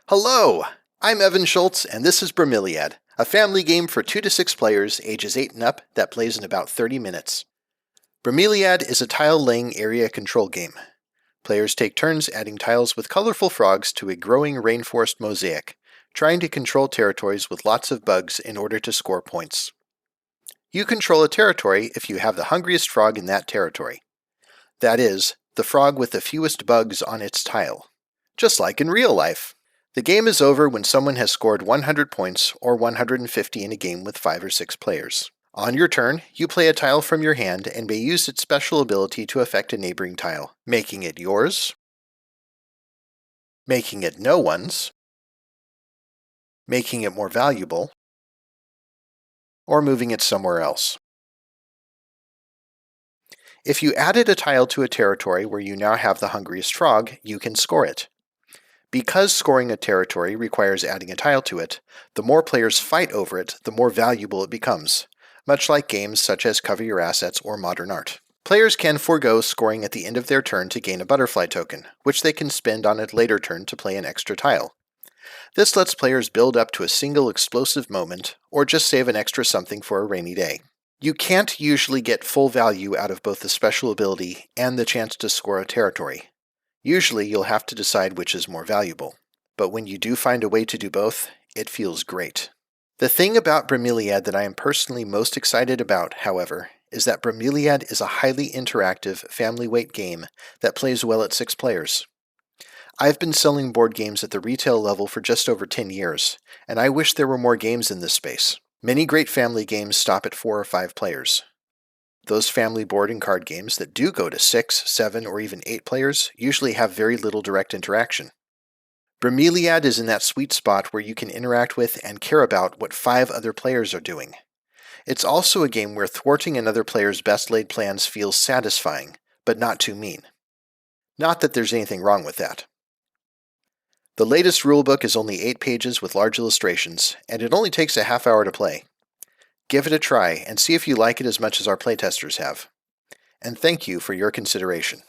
Hello! I'm Evan Shultz, and this is Bromeliad, a family game for 2 to 6 players, ages 8 and up, that plays in about 30 minutes. Bromeliad is a tile-laying area control game. Players take turns adding tiles with colorful frogs to a growing rainforest mosaic, trying to control territories with lots of bugs in order to score points. You control a territory if you have the hungriest frog in that territory. That is, the frog with the fewest bugs on its tile. Just like in real life. The game is over when someone has scored 100 points or 150 in a game with 5 or 6 players. On your turn, you play a tile from your hand and may use its special ability to affect a neighboring tile, making it yours, making it no one's, making it more valuable, or moving it somewhere else. If you added a tile to a territory where you now have the hungriest frog, you can score it. Because scoring a territory requires adding a tile to it, the more players fight over it, the more valuable it becomes, much like games such as Cover Your Assets or Modern Art. Players can forego scoring at the end of their turn to gain a butterfly token, which they can spend on a later turn to play an extra tile. This lets players build up to a single explosive moment, or just save an extra something for a rainy day. You can't usually get full value out of both the special ability and the chance to score a territory. Usually you'll have to decide which is more valuable. But when you do find a way to do both, it feels great. The thing about Bromeliad that I am personally most excited about, however, is that Bromeliad is a highly interactive, family-weight game that plays well at 6 players. I've been selling board games at the retail level for just over 10 years, and I wish there were more games in this space. Many great family games stop at 4 or 5 players. Those family board and card games that do go to 6, 7, or even 8 players usually have very little direct interaction. Bromeliad is in that sweet spot where you can interact with and care about what 5 other players are doing. It's also a game where thwarting another player's best-laid plans feels satisfying, but not too mean. Not that there's anything wrong with that. The latest rulebook is only 8 pages with large illustrations, and it only takes a half hour to play. Give it a try and see if you like it as much as our playtesters have. And thank you for your consideration.